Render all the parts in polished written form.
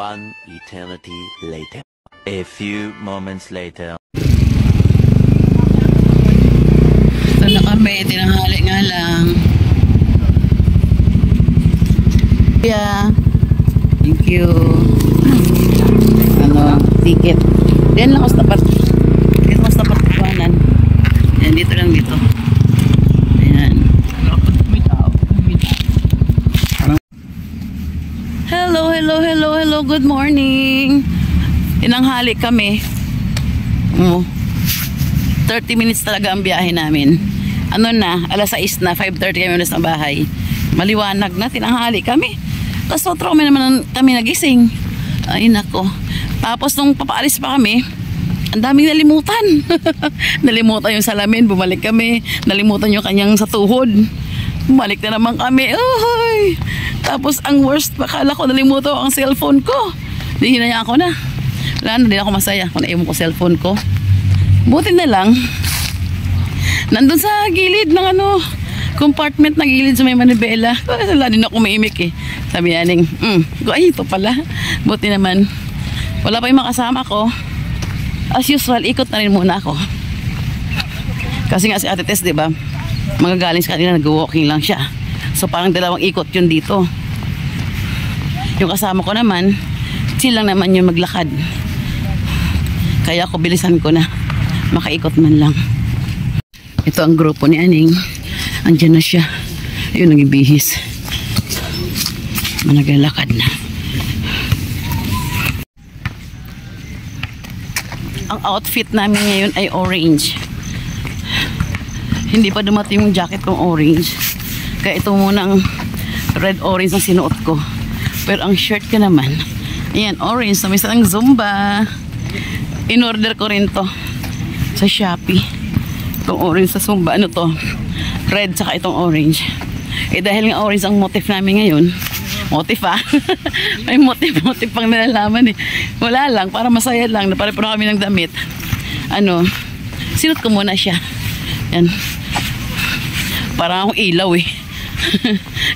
One eternity later. A few moments later. Ito na kami, tinanghali nga lang. Yeah. Thank you. Ticket. Diyan lang ako sa tapat. Dito ako sa tapat kuhanan. Ayan, dito lang dito. Ayan. Hello. Good morning. Tinanghali kami. 30 minutes talaga ang biyahe namin. Ano na, alas 6 na, 5:30 kami ulit sa bahay. Maliwanag na, tinanghali kami. Tapos otro kami nagising. Ay nako. Tapos nung papaalis pa kami, ang daming nalimutan. Nalimutan yung salamin, bumalik kami. Nalimutan yung kanyang sa tuhod. Bumalik na naman kami. Uy! Tapos ang worst, akala ko nalimutan ang cellphone ko. Di hinayaan ko na. Wala na, din ako masaya kung naiwan ko cellphone ko. Buti na lang, nandun sa gilid ng compartment na gilid sa may manibela. Wala din ako maimik eh. Sabi naning, ay ito pala. Buti naman. Wala pa yung makasama ko. As usual, ikot na rin muna ako. Kasi nga si Ate Tess, diba? Magagaling sa kanila, nag-walking lang siya. So parang dalawang ikot yun dito. Yung kasama ko naman, chill lang naman yung maglakad. Kaya ako bilisan ko na. Makaikot man lang. Ito ang grupo ni Aning. Andiyan na siya. Ayun, nagibihis. Managalakad na. Ang outfit namin ngayon ay orange. Hindi pa dumating yung jacket kong orange. Kaya ito munang red-orange ang sinuot ko. Pero ang shirt ko naman, ayan, orange. So may isang Zumba. In-order ko rin to sa Shopee. Itong orange sa Zumba. Ano to? Red saka itong orange. Eh dahil nga orange ang motif namin ngayon. Motif may motif pang nalalaman eh. Wala lang, para masaya lang. Napare-paro kami ng damit. Sinot ko muna siya. Yan. Parang akong ilaw eh.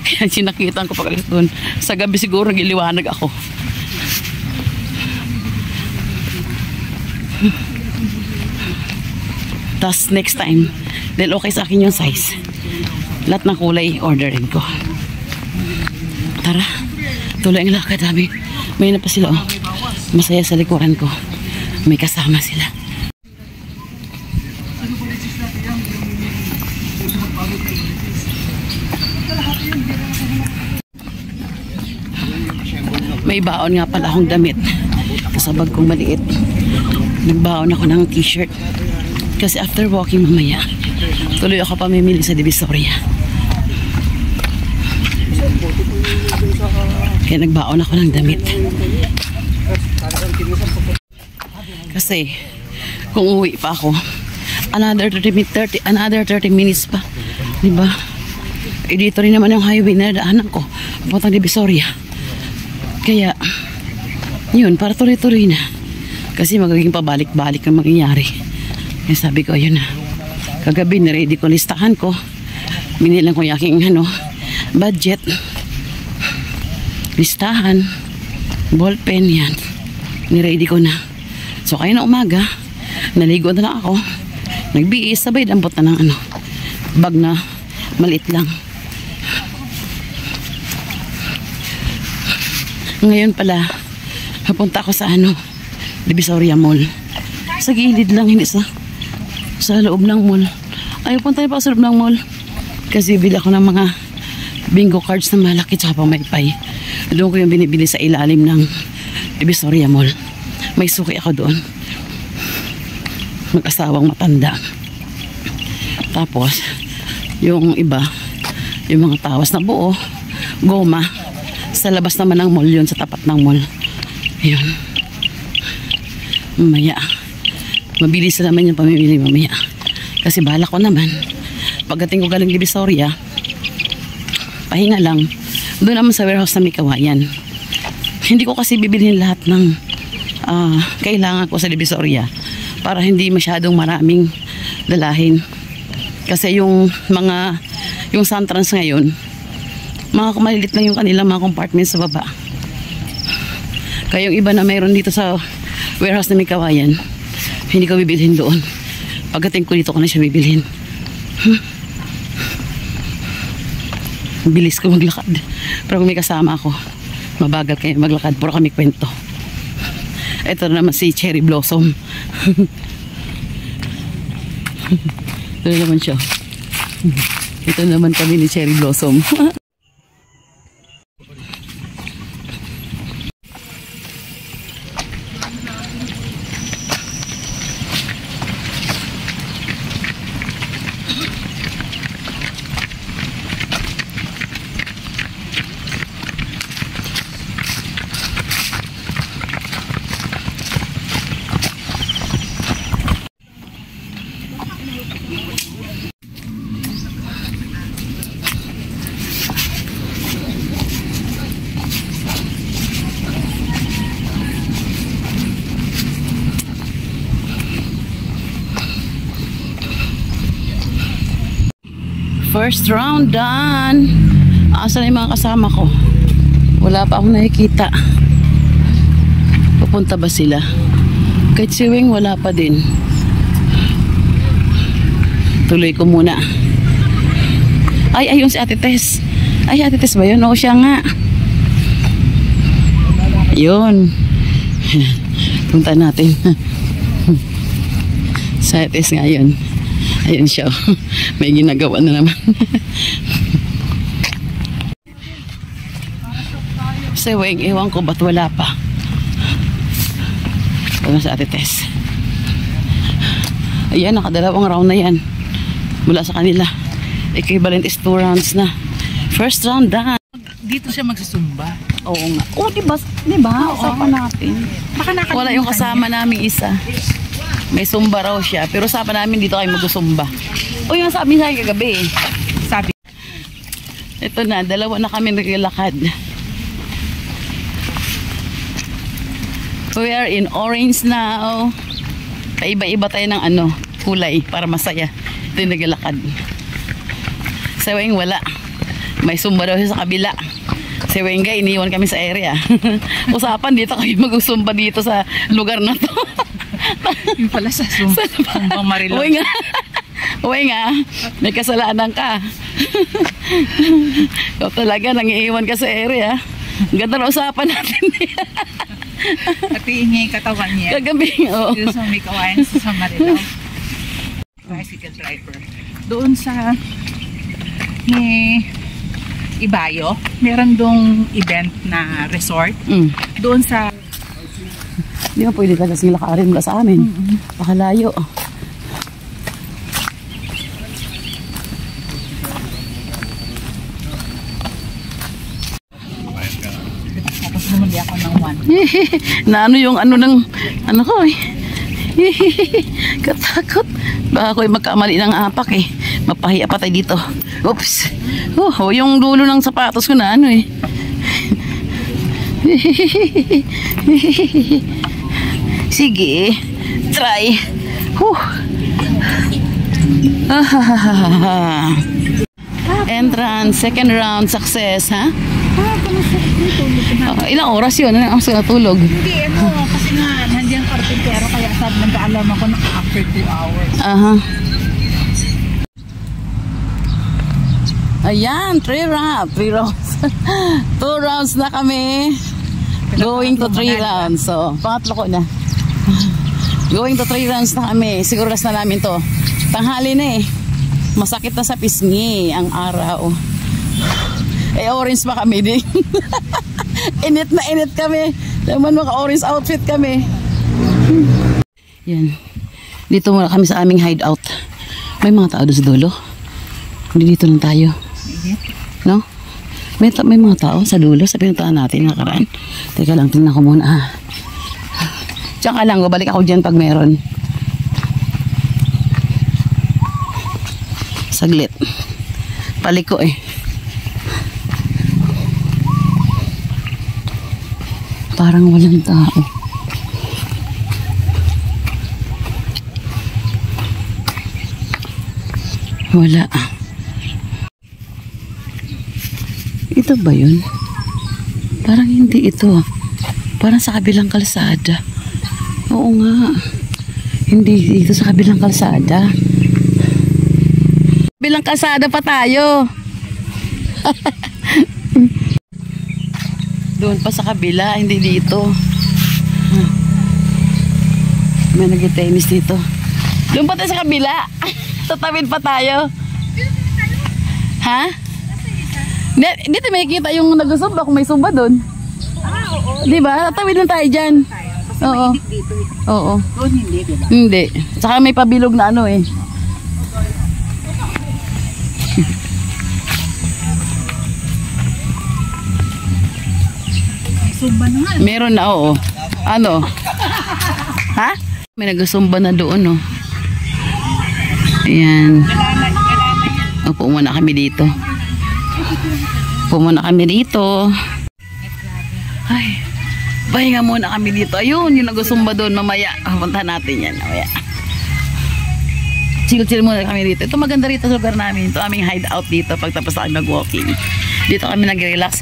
Kaya sinakitan ko pag-alis doon. Sa gabi siguro nagiliwanag ako. Tapos next time, dahil okay sa akin yung size, lahat ng kulay orderin ko. Tara, tuloy ang lakad namin. May na pa sila oh. Masaya sa likuran ko. May kasama sila. May baon nga pala akong damit. Sa bag kong maliit. Nagbaon ako ng t-shirt. Kasi after walking mamaya, tuloy ako pamimili sa Divisoria. Kaya nagbaon ako ng damit. Kasi kung uwi pa ako, another 30 minutes pa. Diba? Eh dito rin naman yung highway na daanan ko. Puntang Divisoria. Kaya, yun, para tuloy-tuloy na. Kasi magiging pabalik-balik ang mangyayari. Kaya sabi ko, yun na. Kagabi, niready ko listahan ko. Binilang ko yung aking, budget. Listahan. Ballpen, yan. Niready ko na. So, kaya na umaga, naligo na lang ako. Nagbiis, sabay dampot na ng bag na maliit lang. Ngayon pala, papunta ako sa Divisoria Mall. Sa gilid lang, hindi sa loob ng mall. Ay, punta pa sa loob ng mall. Kasi bili ako ng mga bingo cards na malaki tsaka pang maypay. Doon ko yung binibili sa ilalim ng Divisoria Mall. May suki ako doon. Mag-asawang matanda. Tapos, yung iba, yung mga tawas na buo, goma, sa labas naman ng mall yun, sa tapat ng mall. Ayun. Mamaya. Mabilis naman yung pamimili mamaya. Kasi balak ko naman, pagdating ko galing Divisoria, pahinga lang, doon naman sa warehouse na may kawayan. Hindi ko kasi bibilhin lahat ng kailangan ko sa Divisoria para hindi masyadong maraming dalahin. Kasi yung Suntrans ngayon, mga malilit lang yung kanilang mga compartment sa baba. Kaya yung iba na mayroon dito sa warehouse na may kawayan, hindi ko bibilhin doon. Pagdating ko dito ko na siya bibilhin. Bilis ko maglakad. Pero kung may kasama ako, mabagal kayo maglakad. Puro kami kwento. Ito naman si Cherry Blossom. Ito naman siya. Ito naman kami ni Cherry Blossom. First round done. Asan yung mga kasama ko? Wala pa akong nakikita. Pupunta ba sila? Kahit si Wing wala pa din. Tuloy ko muna. Ay, ayun si Ate Tess. Ay, Ate Tess ba yun? Oo, siya nga. Yun. Punta natin. Sa Ate Tess nga yun. Ayun siya. May ginagawa na naman. Si Weng, ewan ko ba't wala pa. Ano sa Ate Tess. Ayan, nakadalawang round na yan. Mula sa kanila. Equivalent is 2 rounds na. First round done. Dito siya magsusumba. Oo nga. Oo, diba? Diba? Usapan natin. Wala yung kasama namin isa. May sumba raw siya. Pero usapan namin dito kayo mag-sumba. O yung sabi sa akin kagabi. Sabi. Ito na, dalawa na kami naglalakad. We are in orange now. Paiba-iba tayo ng ano, kulay para masaya. Ito yung naglalakad. Sa Weng wala. May sumba daw siya sa kabila. Si Wengga, iniwan kami sa area. Usapan dito kayo mag-sumba dito sa lugar na to. Yung pala sa sumbang Marilog. Uy nga. Uy nga. May kasalanan ka. Ikaw talaga, nangiiwan ka sa area. Ang ganda na usapan natin. At iingay katawan niya. Kagabi, oo. Dito sa may kawayan sa Marilog. Bicycle driver. Doon sa Ibayo, meron dong event na resort. Doon sa Hindi mo pwede ka kasing lakarin mula sa amin. Pakalayo. tapos bumili ako ng 1. Na ano yung ano ng ano ko eh. Katakot. Baka ako'y magkamali ng apak eh. Mapahiya pa tayo dito. Oops. Oh, yung dulo ng sapatos ko na ano eh. Sige. Try. Entrance, second round, success, ha? Ilang oras yun? Ilang oras ka natulog? Hindi, kasi nga, nandiyan karpintero, kaya sabi nagkaalam ako na after 2 hours. Aha. Ayan, 3 rounds. 2 rounds na kami. Going to 3 rounds. So, pangatlo ko na. Going to 3 rounds na kami. Siguro last na namin to. Tanghali na eh. Masakit na sa pisngi ang araw. Eh, orange pa kami din. Init na init kami. Naman maka-orange outfit kami. Yan. Dito muna kami sa aming hideout. May mga tao doon sa dulo. Hindi dito lang tayo. No? May mga tao sa dulo sa pinuntahan natin nakaraan. Teka lang, tingnan ko muna. Diyan ka lang, babalik ako dyan pag meron. Saglit. Paliko eh. Parang walang tao. Wala. Ito ba yun? Parang hindi ito. Parang sa kabilang kalsada. Oo nga. Hindi dito sa kabilang kalsada. Kabilang kalsada pa tayo. Doon pa sa kabila, hindi dito. May nag-tennis dito. Doon pa tayo sa kabila. Tatawid pa tayo. Ha? Dito may kita yung nag-zumba kung may zumba doon. Oo. Diba? Tatawid lang tayo dyan. Oo. Oo. Doon hindi, diba? Hindi. Tsaka may pabilog na ano eh. Zumba na nga. Meron na, oo. Ano? Ha? May nag-zumba na doon, oh. Ayan. Upo muna kami dito. Upo muna kami dito. Ay, pahinga muna kami dito. Ayun, yung nag-zumba doon mamaya. Punta natin yan mamaya. Chill-chill muna kami dito. Ito maganda rito sa lugar namin. Ito aming hideout dito pagtapos na kami mag-walking. Dito kami nag-relax.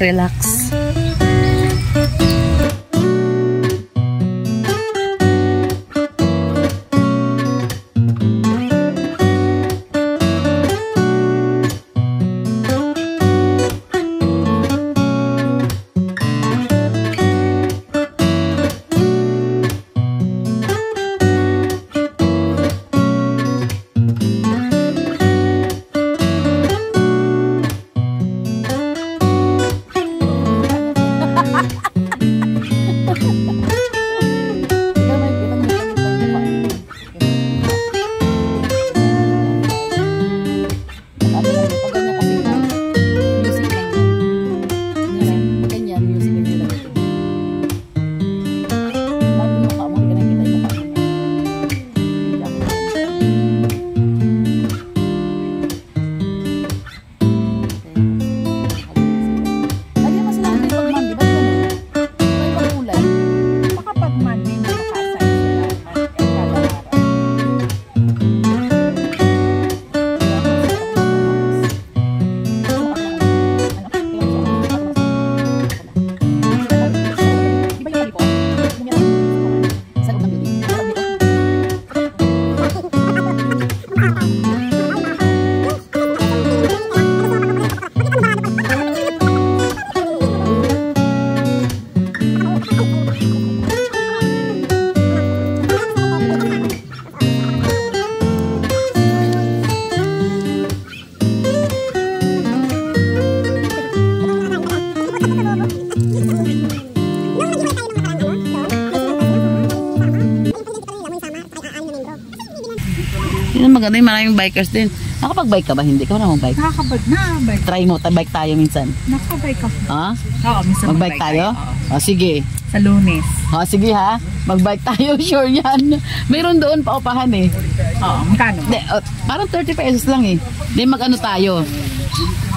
Maganda yung maraming bikers din. Nakapag-bike ka ba? Hindi ka ba naman bike? Nakakabag na. Bike. Try mo, bike tayo minsan. Nakabike ako. Ha? Oo, minsan Mag-bike tayo? O, sige. Sa Lunes. O, sige ha. Mag-bike tayo, sure yan. Mayroon doon paupahan eh. Oo, magkano? De, parang 30 pesos lang eh. Di mag-ano tayo.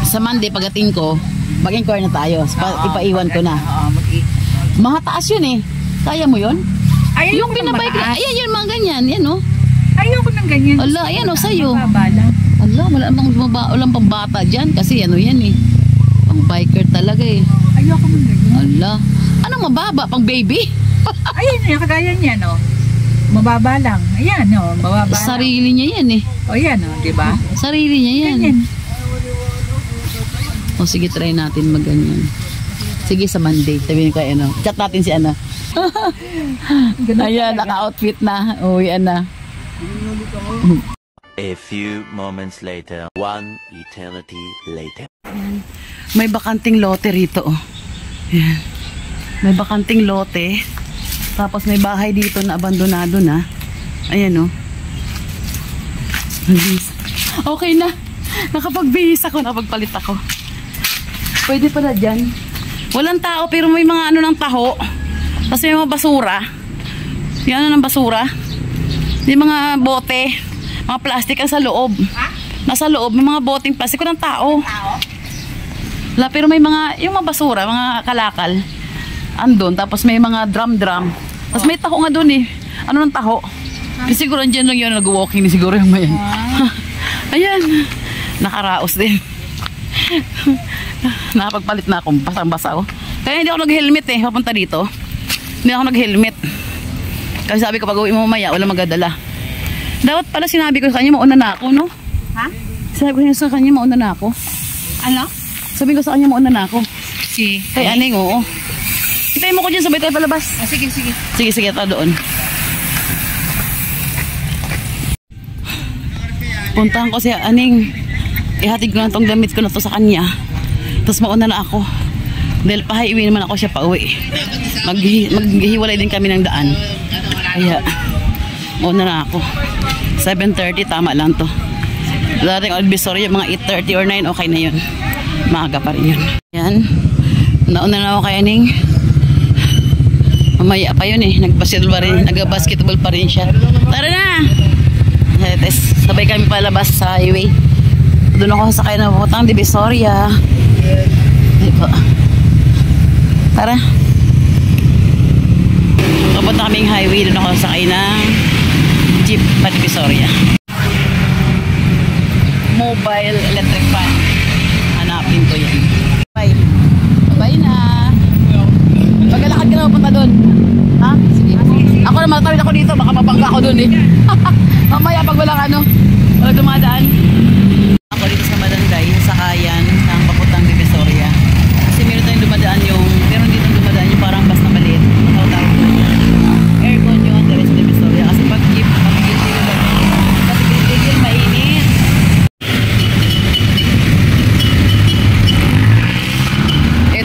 Sa Monday, pagating ko, mag-inquire na tayo. Ipaiwan ko na. Mga taas yun eh. Kaya mo yun? Yung binabike na, ayan yun, mga ganyan. Yan o. Ayoko ng ganyan. Ala, ayan o, sa'yo. Mababa. Ala, walang pambata dyan. Kasi ano yan eh. Pang biker talaga eh. Ayoko ng ganyan. Ala. Anong mababa? Pang baby? Ayan yung kagaya niya, no? Mababa lang. Ayan, no? Mababa lang. Sarili niya yan eh. O yan, no? Diba? Sarili niya yan. Ganyan. O sige, try natin mag-ganyan. Sige, sa Monday. Sabihin ko, ano. Chat natin si Ana. Ayan, naka-outfit na. Uwian na. A few moments later, one eternity later. May bakanting lote rito, oh. Ayan. May bakanting lote. Tapos may bahay dito na abandonado na. Ayan, oh. Okay na. Nakapagbihis ako, nakapagpalit ako. Pwede pala dyan. Walang tao pero may mga ano ng taho. Tapos may mga basura. Yan ano ng basura. May mga bote. Mga plastic ang sa loob. Nasa loob may mga boteng plastic ng tao. Wala, pero may mga, yung mga basura, mga kalakal. Andun. Tapos may mga drum. Tapos may taho nga dun eh. Ano ng taho? Kasi siguro andyan lang yun. Nag-walking ni siguro yung mayan. Ayan. Nakaraos din. Nakapagpalit na akong basang-basa oh. Kaya hindi ako nag-helmet eh papunta dito. Hindi ako nag-helmet. Kasi sabi ko pag uwi mo mamaya, wala magadala. Dapat pala sinabi ko sa kanya, mauna na ako, no? Ha? Sabi ko sa kanya, mauna na ako. Ano? Sabi ko sa kanya, mauna na ako. Si... Kay Aning, oo. Hintayin mo ko dyan, sabay tayo palabas. Sige, sige. Sige, ito doon. Puntahan ko si Aning. Ihatid ko na itong gamit ko na to sa kanya. Tapos mauna na ako. Dahil pahiiwi naman ako siya pa uwi. Maghihiwalay din kami ng daan. Kaya, mauna na ako. 7:30, tama lang to. Dating Albisoria, mga 8:30 or 9, okay na yun. Maaga pa rin yun. Yan. Nauna na ako kay Aning. Mamaya pa yun eh. Nag-basketball pa rin siya. Tara na! Sabay kami palabas sa highway. Doon ako sakay na putang Divisoria. Diba? Tara. Kapag kaming highway, doon ako sakay ng jeep pa Divisoria. Mobile electric fan. Hanapin ko yan. Bye. Bye na. Pagkalakad ka na punta doon. Ha? Sige. Ako na matawid ako dito. Baka mabangga ako doon eh. Mamaya pag walang walang dumadaan. Ako dito sa Malanday, sakayan ng papuntang Divisoria. Kasi meron tayong dumadaan meron dito dumadaan yung parang bus na maliit. Aircon yun, there is Divisoria. Kasi pag jeep, patigil mainit.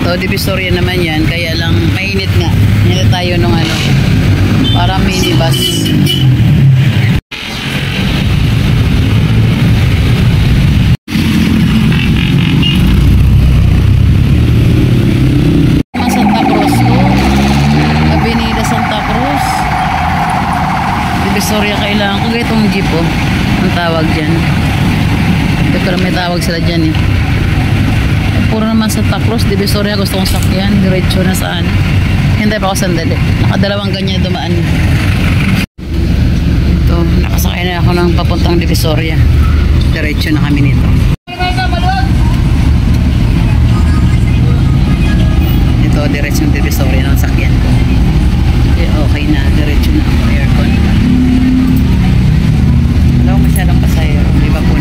Ito, Divisoria naman yan, kaya lang mainit nga. Nila tayo nung parang minibus. Divisoria kailangan ko itong jeep ang tawag dyan. Ito ko may tawag sila dyan eh. Puro naman Santa Cruz, Divisoria gusto kong sakyan. Diretso na saan. Hintay pa ako sandali. Nakadalawang ganyan dumaan. Ito, nakasakay na ako ng papuntang Divisoria. Diretso na kami nito. Ito, diretso ng Divisoria ng sakyan ko. Okay na, diretso na ako. Aircon. Wala ko masyadong pasayro. Diba po?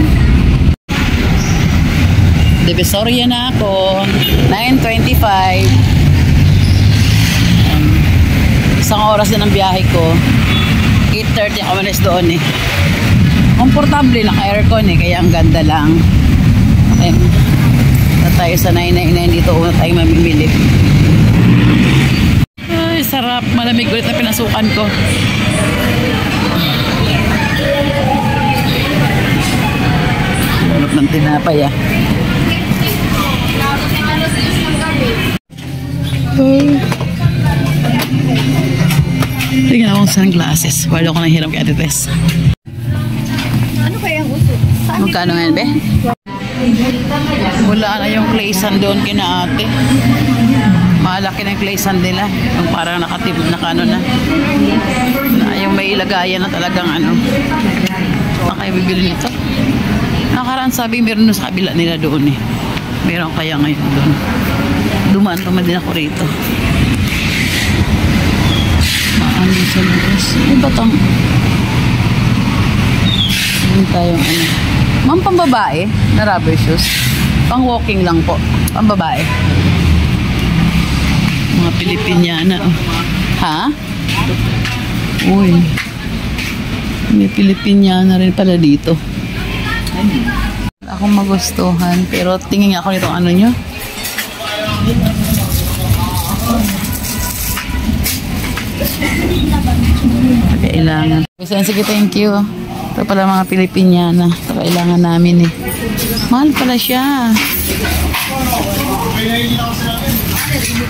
Divisoria na ako. 9:25. Isang oras na ng biyahe ko. 8:30 ako malis doon eh. Komportable, naka-aircon eh. Kaya ang ganda lang. Okay. Na tayo sa 999 dito. Una tayo mamimili. Ay, sarap. Malamig ulit na pinasukan ko. Ulap ng tinapay ah. Tingnan akong sunglasses. Wala ko nang hiram kay Ate Tess. Ano kaya ang uso? Magkano ngayon, be? Wala na yung claysan doon kina ate. Malaki na yung claysan nila. Yung parang nakatip, nakano na. Yung may ilagayan na talagang Baka bibili nito. Nakaraan sabi meron na sa kabila nila doon eh. Meron kaya ngayon doon. Dumaan pa din ako rito. Maano sa labas. Iba tang tayong Ma'am, pambabae na rubber shoes. Pang walking lang po. Pambabae. Mga Pilipiniana. Ha? Uy. May Pilipiniana rin pala dito. Akong magustuhan. Pero tingin ako nitong nyo. Kailangan. Sige, thank you. Ito pala mga Pilipiniana. Ito kailangan namin eh. Mahal pala siya.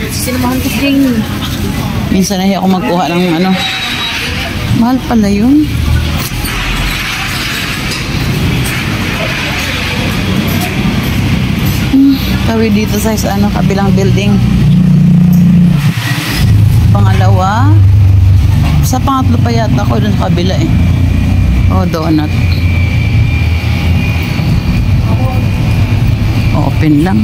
Sinamahan ko din. Minsan nahi ako magkuha ng Mahal pala yun. Tawid dito sa kabilang building. Pangalawa. Sa pangatlo pa yata ako dun sa kabila eh. Donut. Open lang.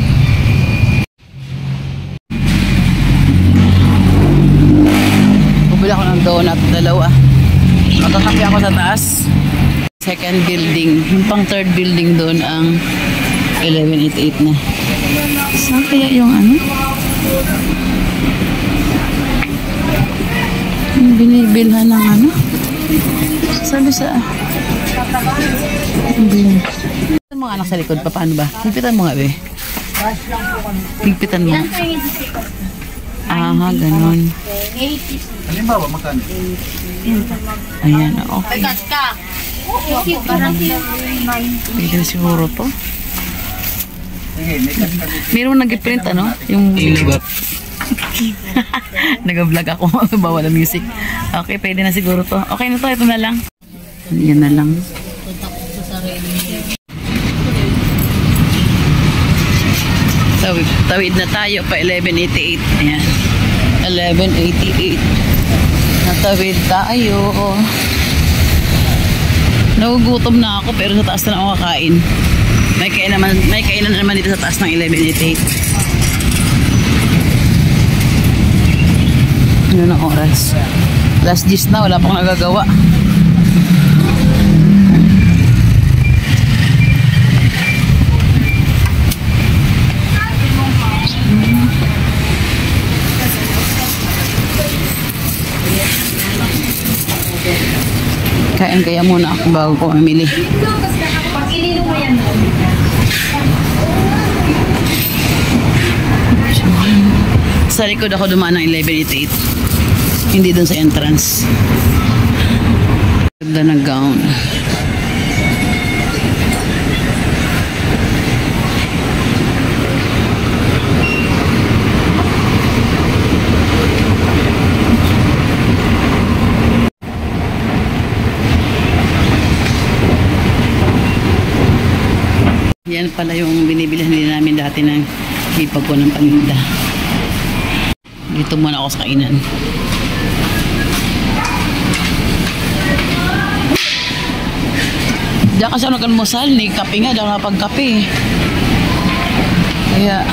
ako ng donut, dalawa. Magkakape ako sa taas. Second building. Yung pang third building doon ang 1188 na. Saan kaya yung ano? Yung binibilhan ng ano? Sabi sa... Higpitan mo nga anak sa likod pa. Paano ba? Higpitan mo nga, be. Higpitan mo. Aha, ganun. Halimbawa, magkano? Ayan, okay. Pwede na siguro to. Meron nag-print, ano? Yung... Nag-vlog ako. Bawal ang music. Okay, pwede na siguro to. Okay na to. Ito na lang. Yan na lang. Tawid na tayo pa 1188. Ayan. 1188. Natawid tayo. Nagugutom na ako pero sa taas na lang ako kakain. May kainan naman dito sa taas ng 1188. Ano na oras? Last 10 na, wala pang nagagawa. Kain kaya muna ako bago ko mamili. Sa likod ako dumaan ng 1188. Hindi dun sa entrance. Ganda ng gown. Yan pala yung binibilihan din namin dati ng hipag ko ng paninda. Dito muna ako sa kainan. Diyan kasi ako nag-almusal, ni kape nga, diyan nakapag-kape. Kaya,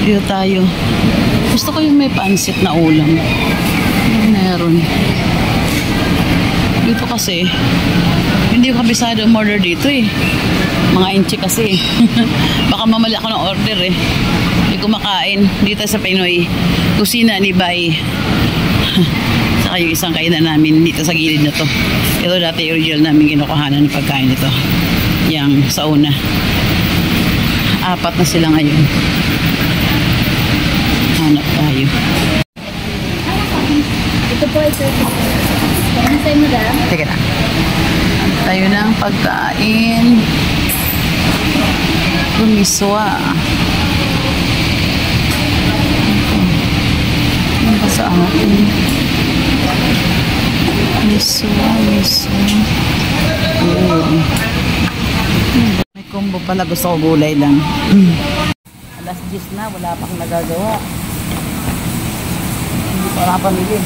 dito tayo. Gusto ko yung may pansit na ulam. Meron. Dito kasi, hindi ko kabisado order dito eh. Mga inchi kasi. Baka mamali ako ng order eh. Hindi ko makain dito sa Pinoy. Kusina ni Bay. Saka yung isang kainan namin dito sa gilid na to. Ito dati original namin kinukuhanan ng pagkain nito. Yang sa una. 4 na sila ngayon. Hanap tayo. Ito po ay certificate. Ano sa'yo, madam? Teka na. Tayo ng pagkain. Lumiswa. Ano ba sa akin? Miswa. May combo pala. Gusto ko gulay lang. Alas 10 na. Wala pang nagagawa. Hindi pa nakapamili.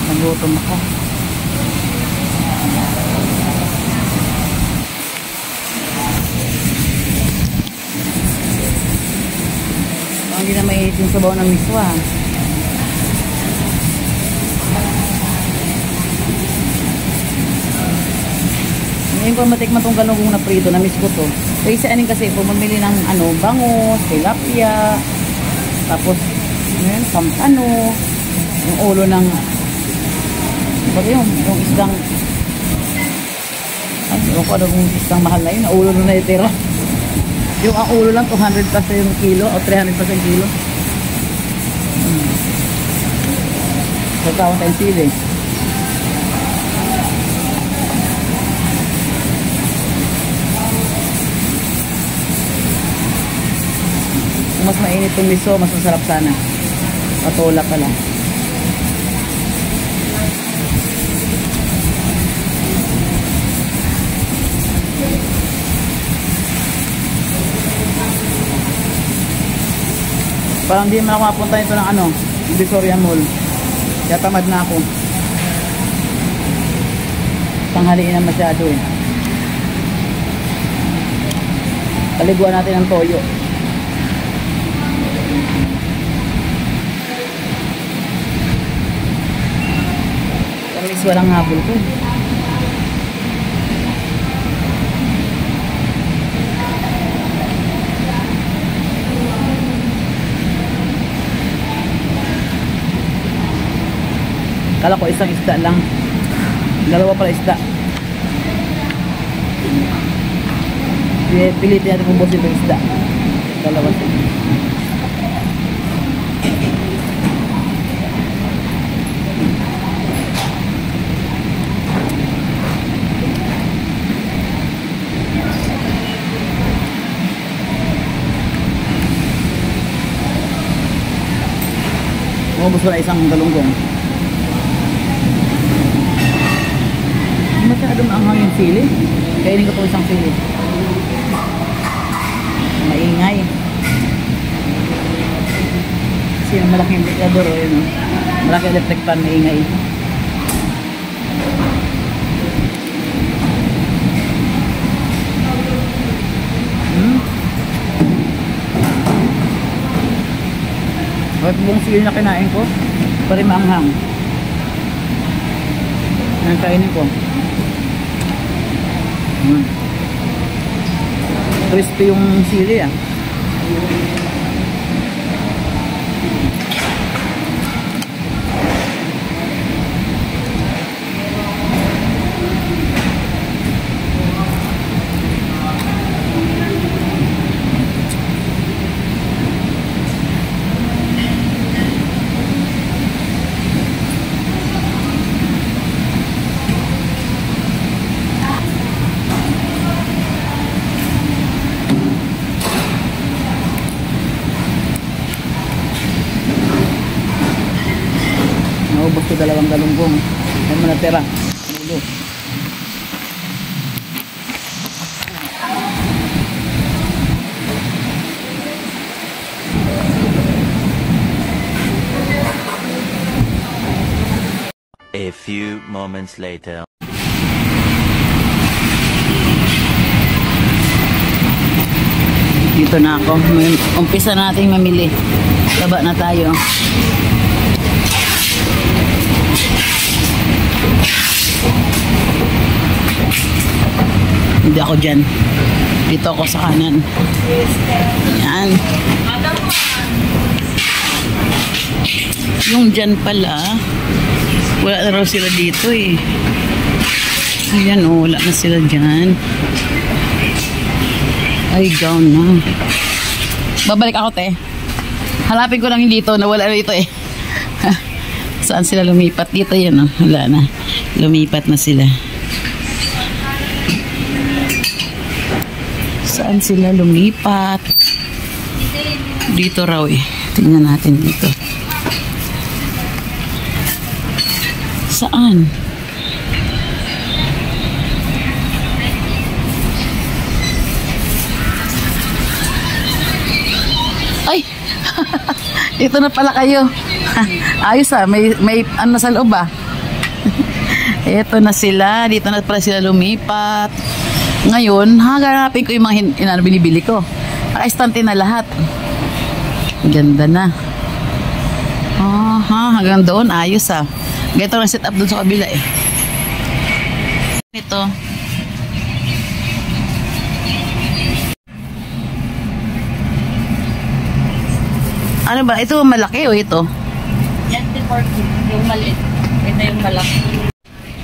Nagutom ako. Hindi na may yung sabaw ng miswa. Ngayon ko matikman tong galunggong na prito, na miss ko to. So isa anin kasi po mamili ng bangus, tilapia, tapos ngayon sampano, yung ulo ng yung isdang ano ko yung isdang mahal na yun, ulo na itira. Yung ang ulo lang 200 pesos yung kilo o 300 pesos yung kilo. So tawag tayong sili. Kung mas mainit yung miso, mas masarap sana. Patola pala. Parang di man ako mapunta nito ng Victoria Mall. Kaya tamad na ako. Tanghaliin na masyado eh. Paliguan natin ang toyo. Kamis walang habol ko. Kala ko isang isda lang. Dalawa pala isda. Pilitin natin kung busin yung isda. Dalawa sila. Umubos wala isang galunggong. Masyadong maanghang yung sili. Kainin ko itong isang sili. Maingay. Kasi yung malaking indikador, yun, malaki electric fan, maingay. Bakit buong sili na kinain ko? Pari maanghang. Ang kainin ko. Crispy yung sili ah. Naubos ko dalawang galunggong. Ano mo natira? Ulo. A few moments later. Dito na ako. Umpisa nating mamili. Taba na tayo. Hindi ako dyan. Dito ako sa kanan. Yan. Yung dyan pala, wala na raw sila dito eh. Ayan o, wala na sila dyan. Ay, gown na. Babalik ako, te. Hanapin ko lang yung dito, nawala na dito eh. Saan sila lumipat? Dito yan, oh. Wala na. Lumipat na sila. Saan sila lumipat? Dito raw eh. Tingnan natin dito. Saan? Ay! Dito na pala kayo. Ayos ah. May ano sa loob ah. Ito na sila. Dito na pala sila lumipat. Ngayon, haganapin ko yung mga binibili ko. Naka-estante na lahat. Ganda na. Hanggang doon, ayos ah. Ganito lang set up doon sa kabila eh. Ito. Ano ba? Ito malaki o ito? Yan, yung maliit. Ito yung malaki.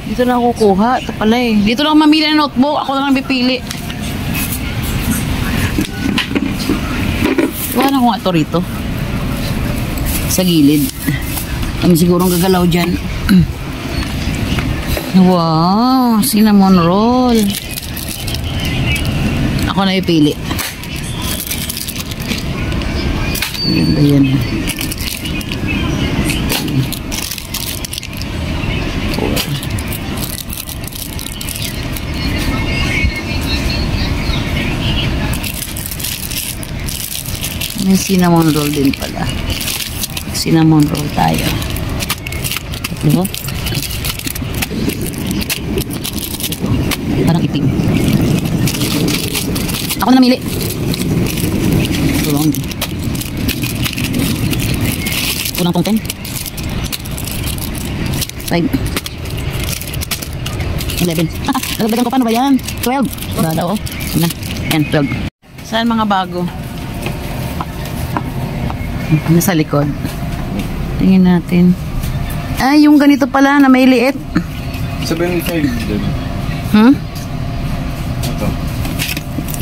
Dito na ako kukuha. Ito pala eh. Dito lang mamili ng notebook. Ako lang bipili. Iwanan ko nga ito rito. Sa gilid. Kami sigurong gagalaw dyan. Wow! Cinnamon roll. Ako na ipili. Ganda yan. May cinnamon roll din pala. Cinnamon roll tayo. Ito. Parang itim. Ako na namili. Tulong. Kulang tong 10. 5. 11. Nagdagan ko pa, ano ba yan? 12. Dada, oh. Na. Yan, 12. Saan mga bago? Nasa likod. Tingin natin. Ay, yung ganito pala na may liit. 75. Hmm? Ito.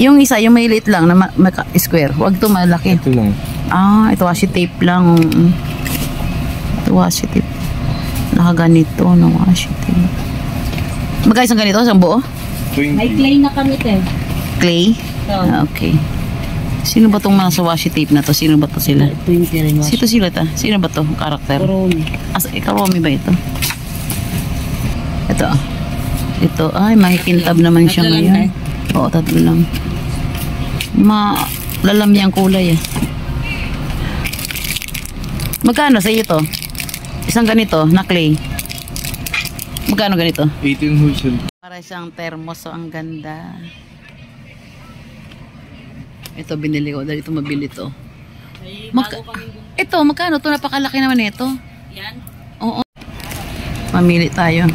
Yung isa, yung may liit lang na square. Huwag to malaki. Ito lang. Ah, ito washi tape lang. Ito washi tape. Nakaganito na washi tape. Magkano isang ganito? Isang buo? 20. May clay na kami, te. Clay? Oo. Ah, okay. Sino ba itong mga sa washi tape na to? Sino ba to sila? 20 rin wash. Sino sila ta? Sino ba to? Karakter? Kurumi. Karomi ba ito? Ito. Ito. Ay, makikintab naman siya Tatlo lang, ngayon. Oo, tatlo lang. Lalamya ang kulay eh. Magkano sa iyo to? Isang ganito na clay. Magkano ganito? 18 wholesale. Para siyang thermos, so ang ganda. Ito binili ko dahil ito mabili to. Ito, magkano to? Napakalaki naman ito. Yan. Oo. Mamili tayo.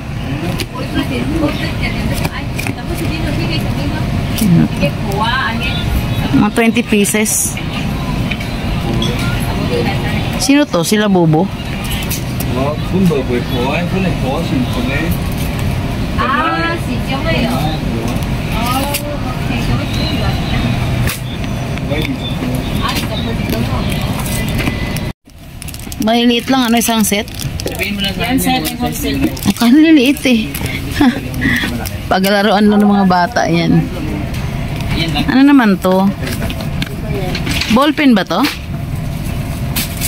Tapos hindi na bigay sa mga. Bigay kuha. Mga 20 pieces. Sino to? Sila Bobo? Kung ba po ito, ay po na ito, simple. Ah, si Jong ngayon. Oh, okay. Maliliit lang, ano isang set? Yan, 7 wholesale. Akala liliit eh. Paglalaroan lang ng mga bata yan. Ano naman to? Ballpen ba to?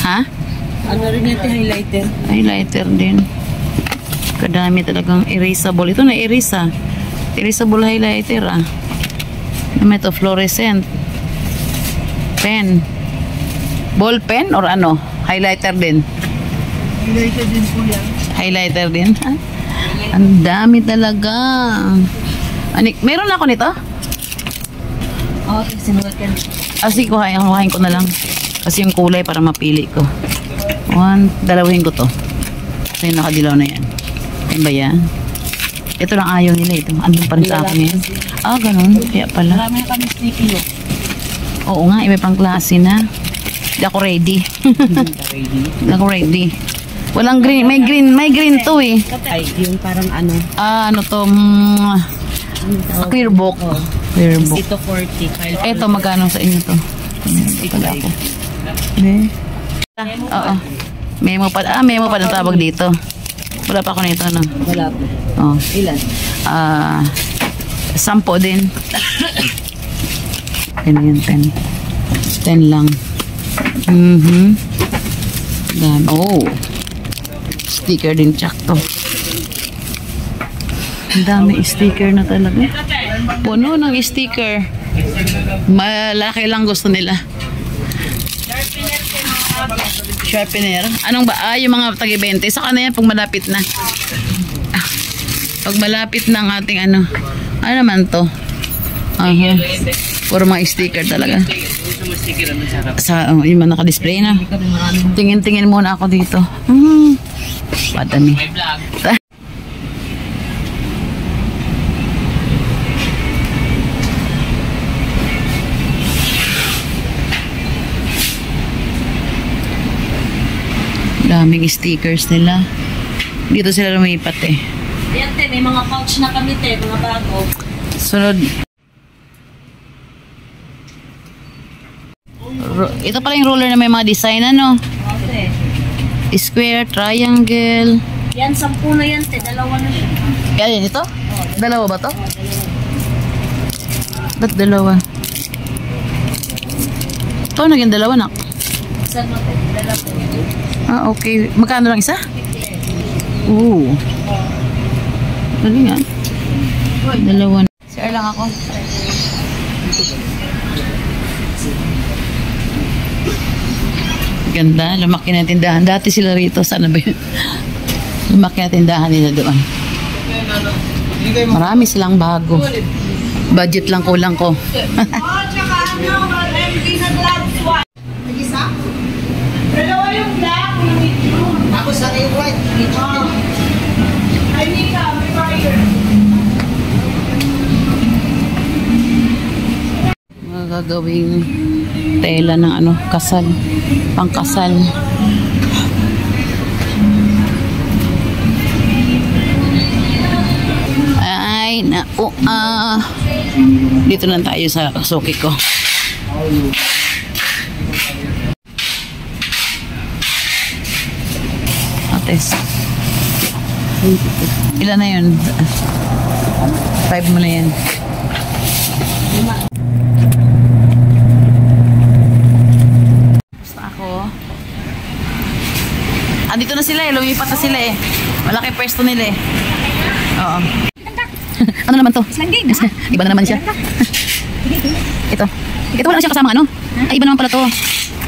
Ha? Ano rin yan, highlighter? Highlighter din. Kadami talagang erasable. Ito na erase. Erasable highlighter ah. Ano ito? Fluorescent. Pen. Ball pen or ano? Highlighter din. Highlighter din po yan. Highlighter din. Ha? Ang dami talaga. Anik, meron ako nito? Oo, sinulat ka. Sige, kuhain ko na lang. Kasi yung kulay para mapili ko. Dalawahin ko to. Kasi yung nakadilaw na yan. Ayun ba yan? Ito lang ayaw nila ito. Andun pa rin sa akin yan. Ah, ganun. Kaya pala. Marami na kami sticky yun. Oo nga, iba pang klase na. Hindi ako ready. Hindi ako ready. Walang green. May green to eh. Ay, yung parang ano. Ah, ano to? Clear book. Clear book. Ito 40. Eto, magkano sa inyo to? Pala ako. Okay. Oo. Memo pa. Memo pa ang tawag dito. Wala pa ako nito, ano? Wala po. Oh. Ilan? 10 din. Ano yun, 10. 10 lang. Dami. Oh. Sticker din, tsakto. Ang dami sticker na talaga. Puno ng sticker. Malaki lang gusto nila. Sharpener. Anong ba? Yung mga tagi-20. Saka na yan pag malapit na. Pag malapit na ang ating ano. Ano naman to? Puro mga sticker talaga. Yung mga naka-display na. Tingin-tingin muna ako dito. Padami. Daming stickers nila. Dito sila lumipat eh. Yan, te. May mga pouch na kami, te. Mga bago. Sunod. Ito pala yung ruler na may mga design, ano? Okay. Square, triangle. Yan, 10 na yan, te. Dalawa na siya. Yan, ito? Dalawa ba to? Ba't dalawa? Ito, naging dalawa na. Saan mo, te? Dalawa. Okay. Magkano lang isa? Oo. Dali nga. Dalawa na. Share lang ako. Ganda. Lumaki na tindahan. Dati sila rito. Sana ba yun? Lumaki na tindahan nila doon. Marami silang bago. Budget lang kulang ko. Mga gagawing tela ng ano, kasal. Pangkasal. Ay, dito lang tayo sa suki ko. Ates. Ilan na yun? 5 mo na yan. Basta ako. Dito na sila eh. Lumipat na sila eh. Malaki pwesto nila eh. Oo. Ano naman to? Slanging, ha? Iba na naman siya. Ito. Ito wala siya kasama ano? Ay, iba naman pala to.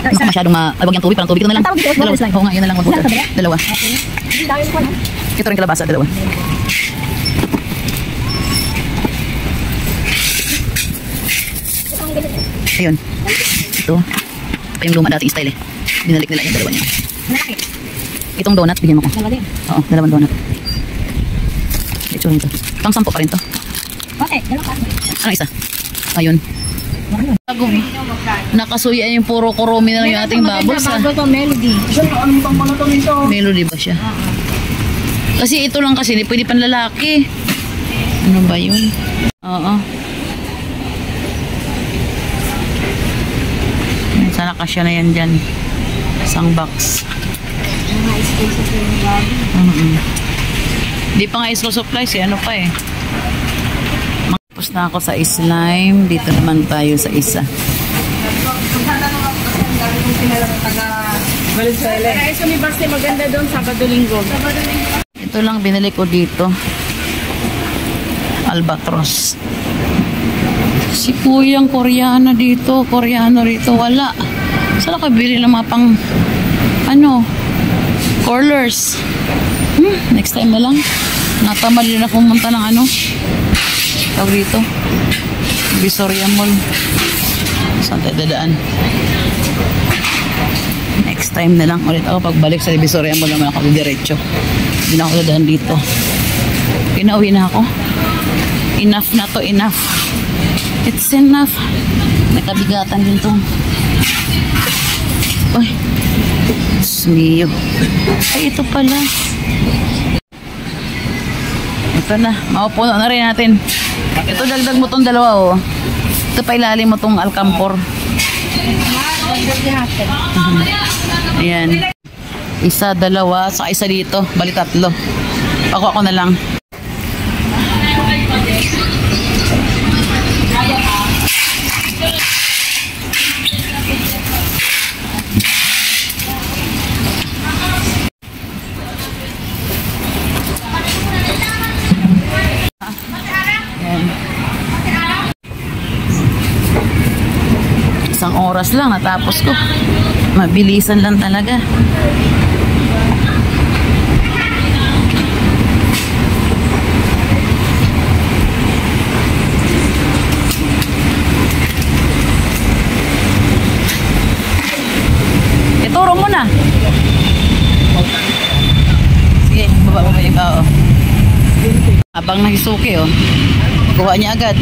Naku, masyadong mawag yung tubig. Parang tubig. Ito na lang. Dalawa. Oo nga, yun na lang. Dalawa. Ito rin kalabasa. Dalawa. Ayun. Ito. Pa yung luma dating style eh. Binalik nila yung dalawa niya. Itong donut, bigyan mo ko. Oo, dalawang donut. Ito rin to. Pang 10 pa rin to. Okay, dalawa. Ano isa? Ayun. Nakasuya yung puro kurumi na lang yung ating bubbles. Bago to, Melody. Melody ba siya? Kasi ito lang kasi, pwede pan lalaki. Ano ba yun? Oo. Sana kasya na yan dyan. Isang box. Di pa nga school supplies eh. Ano pa eh. Tapos na ako sa slime. Dito naman tayo sa isa. Kaya sa may basta maganda doon, Sabado-Linggo. Ito lang binili ko dito. Albatros. Si Kuyang Koreana dito. Koreano rito. Wala. Saan ako bili ng mga pang ano? Colors. Next time na lang. Natamad din na pumunta ng ano. Tawag dito. Visoria Mall. Saan tayo dadaan? Next time na lang ulit ako pagbalik sa Visoria Mall naman ako diretso. Hindi na ako dadaan dito. Pinauwi na ako. Enough na to, enough. It's enough. May kabigatan din to. Uy. Smiyo. Ay, ito pala. Ito na. Maupuno na rin natin. Ito dagdag mo tong dalawa oh. Ito pa ilalim mo tong alcampor. Ayan. Isa, dalawa, saka isa dito. Bali tatlo. Pakuha ko na lang. Isang oras lang natapos ko. Mabilisan lang talaga. Ituro mo na. Sige, baba mo yung kao. Habang nakisuki oh. Kuha niya agad.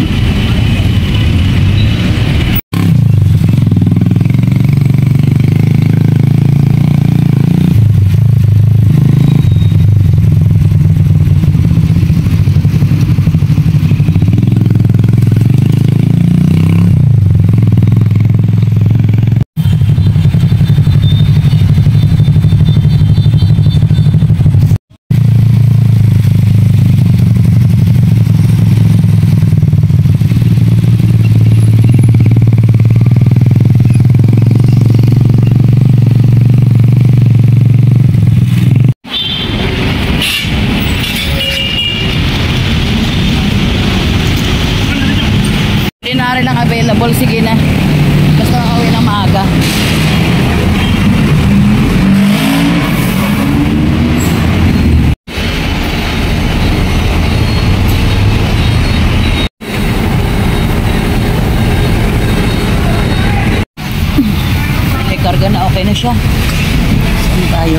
umaga na okay na siya. Saan tayo?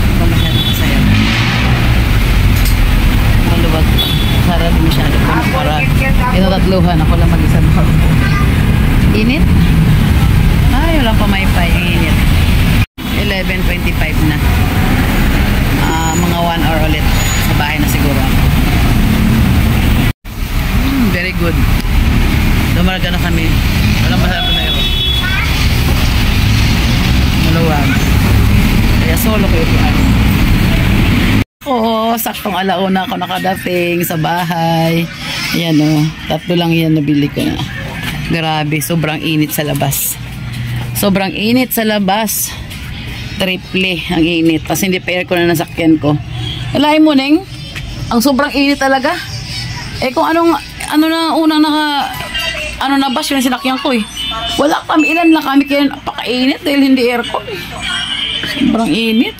Ito masyado kasaya. Maluwag pa. Sara din masyado pa. Para itatatluhan. Ako lang mag-isa na. Init? Ay, walang pamaypay. Init. 11:25 na. Mga 1 hour ulit. Sa bahay na siguro ako. Very good. Dumarga na kami. Walang masarap na yun. Maluwag. Kaya solo ko ito. Oo, saktong alauna ako nakadating sa bahay. Ayan o. 3 lang yan nabili ko na. Grabe, sobrang init sa labas. Sobrang init sa labas. Triple ang init. Tapos hindi pa aircon na nasakyan ko. Alahin mo, Neng. Ang sobrang init talaga. Eh kung ano na unang na bus yung sinakyan ko eh. Wala kami, ilan lang kami kaya napakainit dahil hindi aircon. Sobrang init.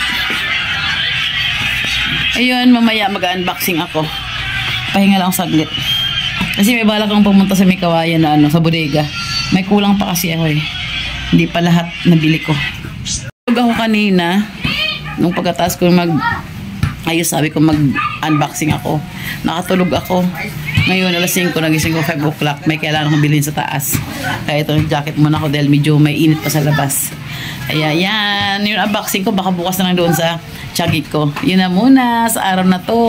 Ayun, mamaya mag-unboxing ako. Pahinga lang saglit. Kasi may balak akong pumunta sa may kawayan na sa bodega. May kulang pa kasi ako eh. Hindi pa lahat nabili ko. Ako kanina, nung pagkataas ko ayos sabi ko mag-unboxing ako. Nakatulog ako. Ngayon, alas 5, nagising ko 5 o'clock. May kailangan akong bilhin sa taas. Kaya itong jacket muna ako dahil medyo may init pa sa labas. Kaya yan, yung unboxing ko, baka bukas na lang doon sa Tiyagic ko. Yun na muna sa araw na to.